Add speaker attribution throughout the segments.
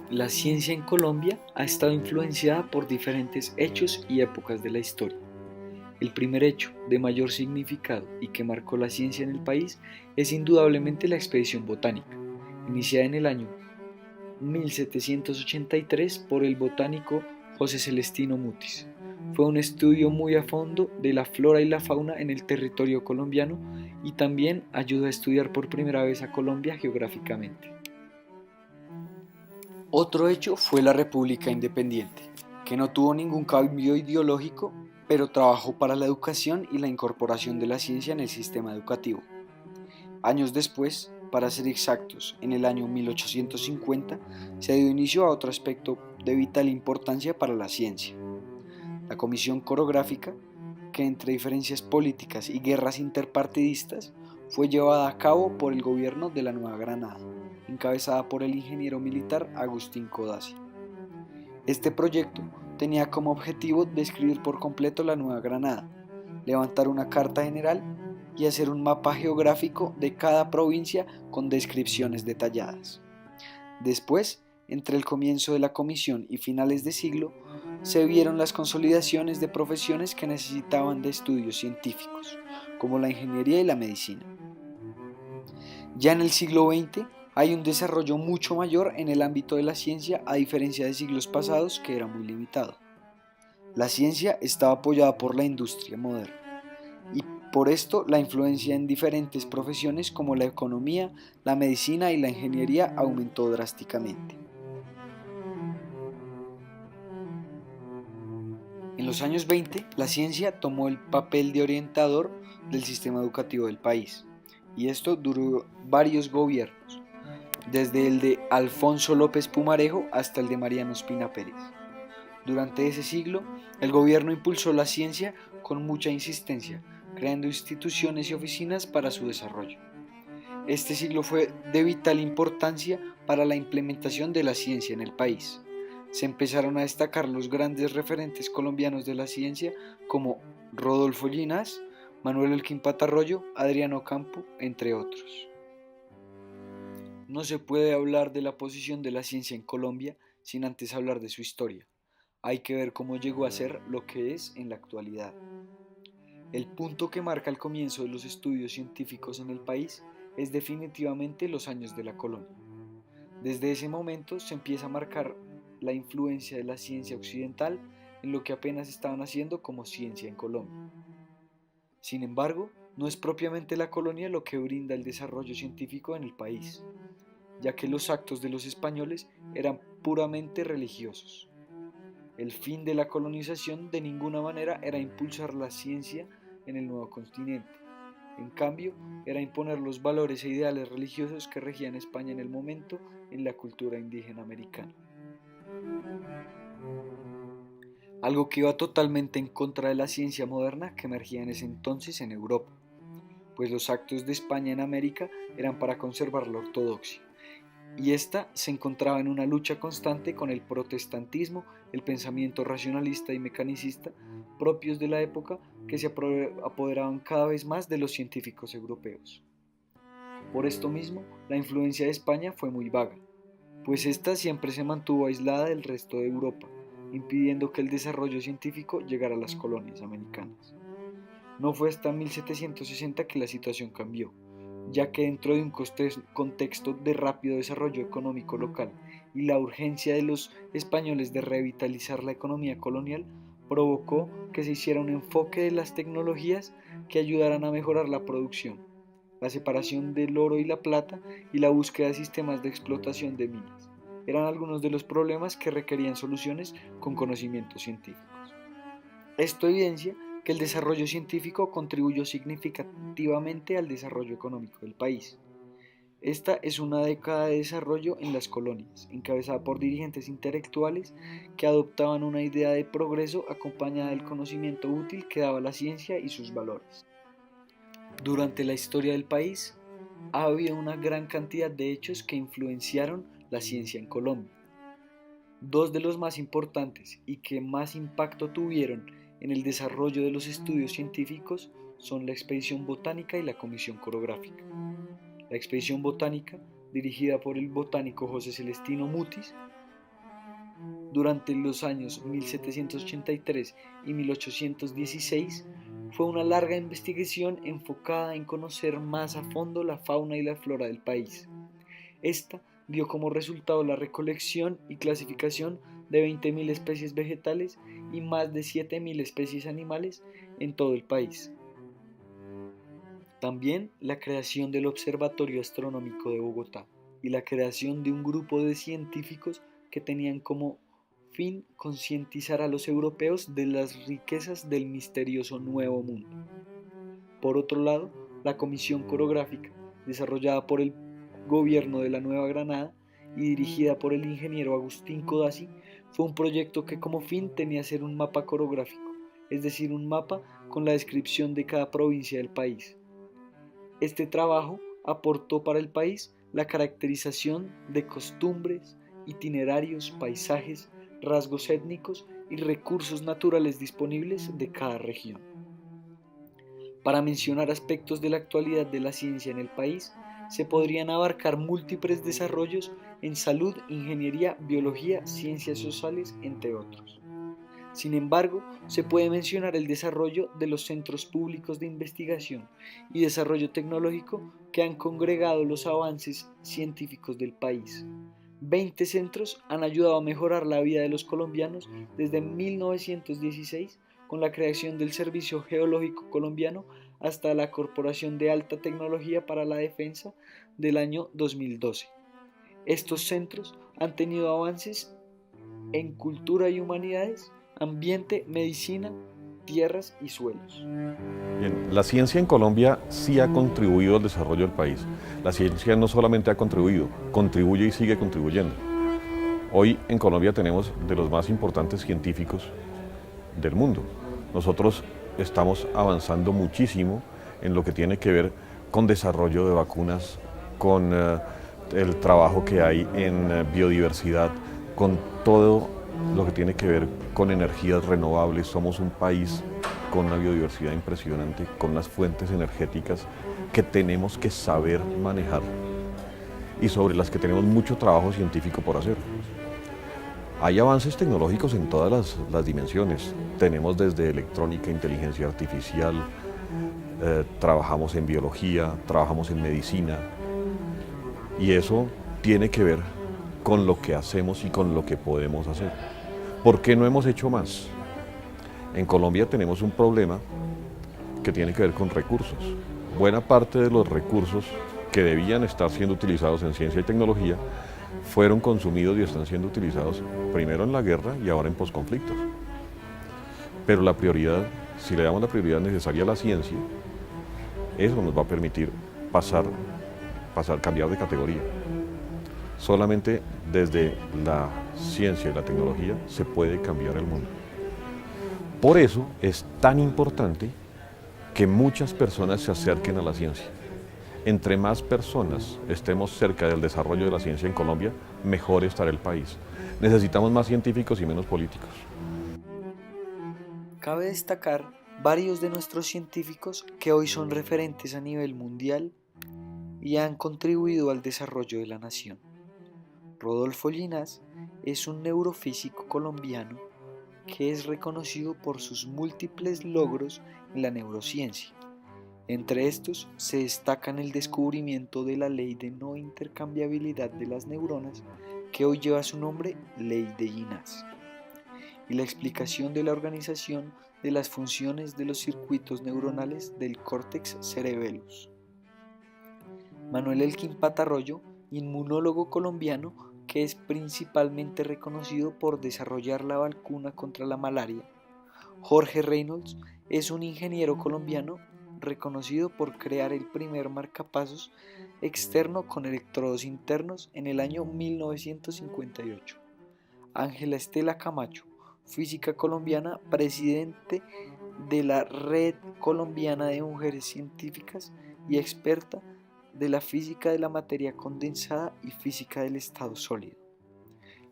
Speaker 1: La ciencia en Colombia ha estado influenciada por diferentes hechos y épocas de la historia. El primer hecho de mayor significado y que marcó la ciencia en el país es indudablemente la expedición botánica, iniciada en el año 1783 por el botánico José Celestino Mutis. Fue un estudio muy a fondo de la flora y la fauna en el territorio colombiano y también ayudó a estudiar por primera vez a Colombia geográficamente. Otro hecho fue la República Independiente, que no tuvo ningún cambio ideológico, pero trabajó para la educación y la incorporación de la ciencia en el sistema educativo. Años después, para ser exactos, en el año 1850, se dio inicio a otro aspecto de vital importancia para la ciencia, la Comisión Coreográfica, que entre diferencias políticas y guerras interpartidistas fue llevada a cabo por el gobierno de la Nueva Granada, encabezada por el ingeniero militar Agustín Codazzi. Este proyecto tenía como objetivo describir por completo la Nueva Granada, levantar una carta general y hacer un mapa geográfico de cada provincia con descripciones detalladas. Después, entre el comienzo de la comisión y finales de siglo, se vieron las consolidaciones de profesiones que necesitaban de estudios científicos, como la ingeniería y la medicina. Ya en el siglo XX hay un desarrollo mucho mayor en el ámbito de la ciencia a diferencia de siglos pasados que era muy limitado. La ciencia estaba apoyada por la industria moderna y por esto la influencia en diferentes profesiones como la economía, la medicina y la ingeniería aumentó drásticamente. En los años 20, la ciencia tomó el papel de orientador del sistema educativo del país, y esto duró varios gobiernos, desde el de Alfonso López Pumarejo hasta el de Mariano Ospina Pérez. Durante ese siglo, el gobierno impulsó la ciencia con mucha insistencia, creando instituciones y oficinas para su desarrollo. Este siglo fue de vital importancia para la implementación de la ciencia en el país. Se empezaron a destacar los grandes referentes colombianos de la ciencia como Rodolfo Llinás, Manuel Elquín Patarroyo, Adriano Campo, entre otros. No se puede hablar de la posición de la ciencia en Colombia sin antes hablar de su historia. Hay que ver cómo llegó a ser lo que es en la actualidad. El punto que marca el comienzo de los estudios científicos en el país es definitivamente los años de la colonia. Desde ese momento se empieza a marcar la influencia de la ciencia occidental en lo que apenas estaban haciendo como ciencia en Colombia. Sin embargo, no es propiamente la colonia lo que brinda el desarrollo científico en el país, ya que los actos de los españoles eran puramente religiosos. El fin de la colonización de ninguna manera era impulsar la ciencia en el nuevo continente. En cambio, era imponer los valores e ideales religiosos que regían España en el momento en la cultura indígena americana. Algo que iba totalmente en contra de la ciencia moderna que emergía en ese entonces en Europa, pues los actos de España en América eran para conservar la ortodoxia, y esta se encontraba en una lucha constante con el protestantismo, el pensamiento racionalista y mecanicista propios de la época que se apoderaban cada vez más de los científicos europeos. Por esto mismo, la influencia de España fue muy vaga, pues ésta siempre se mantuvo aislada del resto de Europa, impidiendo que el desarrollo científico llegara a las colonias americanas. No fue hasta 1760 que la situación cambió, ya que dentro de un contexto de rápido desarrollo económico local y la urgencia de los españoles de revitalizar la economía colonial, provocó que se hiciera un enfoque de las tecnologías que ayudaran a mejorar la producción, la separación del oro y la plata y la búsqueda de sistemas de explotación de minas. Eran algunos de los problemas que requerían soluciones con conocimientos científicos. Esto evidencia que el desarrollo científico contribuyó significativamente al desarrollo económico del país. Esta es una década de desarrollo en las colonias, encabezada por dirigentes intelectuales que adoptaban una idea de progreso acompañada del conocimiento útil que daba la ciencia y sus valores. Durante la historia del país, ha habido una gran cantidad de hechos que influenciaron la ciencia en Colombia. Dos de los más importantes y que más impacto tuvieron en el desarrollo de los estudios científicos son la expedición botánica y la comisión coreográfica. La expedición botánica, dirigida por el botánico José Celestino Mutis, durante los años 1783 y 1816 fue una larga investigación enfocada en conocer más a fondo la fauna y la flora del país. Esta dio como resultado la recolección y clasificación de 20.000 especies vegetales y más de 7.000 especies animales en todo el país. También la creación del Observatorio Astronómico de Bogotá y la creación de un grupo de científicos que tenían como fin concientizar a los europeos de las riquezas del misterioso Nuevo Mundo. Por otro lado, la Comisión Coreográfica, desarrollada por el gobierno de la Nueva Granada y dirigida por el ingeniero Agustín Codazzi, fue un proyecto que como fin tenía ser un mapa coreográfico, es decir, un mapa con la descripción de cada provincia del país. Este trabajo aportó para el país la caracterización de costumbres, itinerarios, paisajes, rasgos étnicos y recursos naturales disponibles de cada región. Para mencionar aspectos de la actualidad de la ciencia en el país, se podrían abarcar múltiples desarrollos en salud, ingeniería, biología, ciencias sociales, entre otros. Sin embargo, se puede mencionar el desarrollo de los centros públicos de investigación y desarrollo tecnológico que han congregado los avances científicos del país. 20 centros han ayudado a mejorar la vida de los colombianos desde 1916 con la creación del Servicio Geológico Colombiano hasta la Corporación de Alta Tecnología para la Defensa del año 2012. Estos centros han tenido avances en cultura y humanidades, ambiente, medicina, tierras y suelos.
Speaker 2: Bien, la ciencia en Colombia sí ha contribuido al desarrollo del país. La ciencia no solamente ha contribuido, contribuye y sigue contribuyendo. Hoy en Colombia tenemos de los más importantes científicos del mundo. Nosotros estamos avanzando muchísimo en lo que tiene que ver con desarrollo de vacunas, con el trabajo que hay en biodiversidad, con todo lo que tiene que ver con energías renovables. Somos un país con una biodiversidad impresionante, con unas fuentes energéticas que tenemos que saber manejar y sobre las que tenemos mucho trabajo científico por hacer. Hay avances tecnológicos en todas las dimensiones. Tenemos desde electrónica, inteligencia artificial, trabajamos en biología, trabajamos en medicina, y eso tiene que ver con lo que hacemos y con lo que podemos hacer. ¿Por qué no hemos hecho más? En Colombia tenemos un problema que tiene que ver con recursos. Buena parte de los recursos que debían estar siendo utilizados en ciencia y tecnología fueron consumidos y están siendo utilizados primero en la guerra y ahora en posconflictos. Pero la prioridad, si le damos la prioridad necesaria a la ciencia, eso nos va a permitir cambiar de categoría. Solamente desde la ciencia y la tecnología se puede cambiar el mundo. Por eso es tan importante que muchas personas se acerquen a la ciencia. Entre más personas estemos cerca del desarrollo de la ciencia en Colombia, mejor estará el país. Necesitamos más científicos y menos políticos.
Speaker 1: Cabe destacar varios de nuestros científicos que hoy son referentes a nivel mundial y han contribuido al desarrollo de la nación. Rodolfo Llinás es un neurofísico colombiano que es reconocido por sus múltiples logros en la neurociencia. Entre estos se destacan el descubrimiento de la ley de no intercambiabilidad de las neuronas, que hoy lleva su nombre Ley de Llinás, y la explicación de la organización de las funciones de los circuitos neuronales del córtex cerebellus. Manuel Elkin Patarroyo, inmunólogo colombiano que es principalmente reconocido por desarrollar la vacuna contra la malaria. Jorge Reynolds es un ingeniero colombiano reconocido por crear el primer marcapasos externo con electrodos internos en el año 1958. Ángela Estela Camacho, física colombiana, presidente de la Red Colombiana de Mujeres Científicas y experta de la física de la materia condensada y física del estado sólido.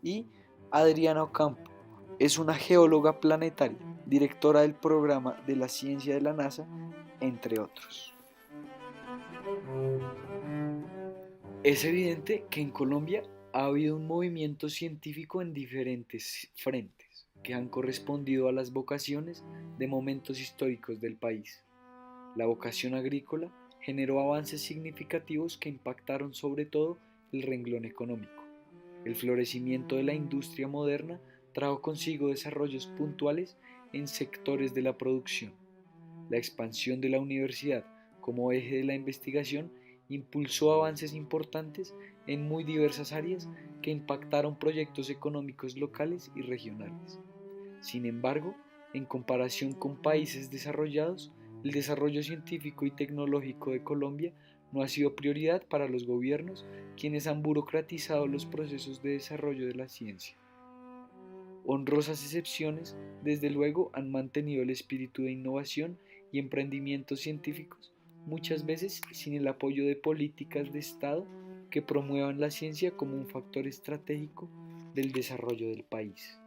Speaker 1: Y Adriana Ocampo es una geóloga planetaria, directora del programa de la ciencia de la NASA, entre otros. Es evidente que en Colombia Ha habido un movimiento científico en diferentes frentes que han correspondido a las vocaciones de momentos históricos del país. La vocación agrícola generó avances significativos que impactaron sobre todo el renglón económico. El florecimiento de la industria moderna trajo consigo desarrollos puntuales en sectores de la producción. La expansión de la universidad como eje de la investigación impulsó avances importantes en muy diversas áreas que impactaron proyectos económicos locales y regionales. Sin embargo, en comparación con países desarrollados, el desarrollo científico y tecnológico de Colombia no ha sido prioridad para los gobiernos, quienes han burocratizado los procesos de desarrollo de la ciencia. Honrosas excepciones, desde luego, han mantenido el espíritu de innovación y emprendimientos científicos, muchas veces sin el apoyo de políticas de Estado que promuevan la ciencia como un factor estratégico del desarrollo del país.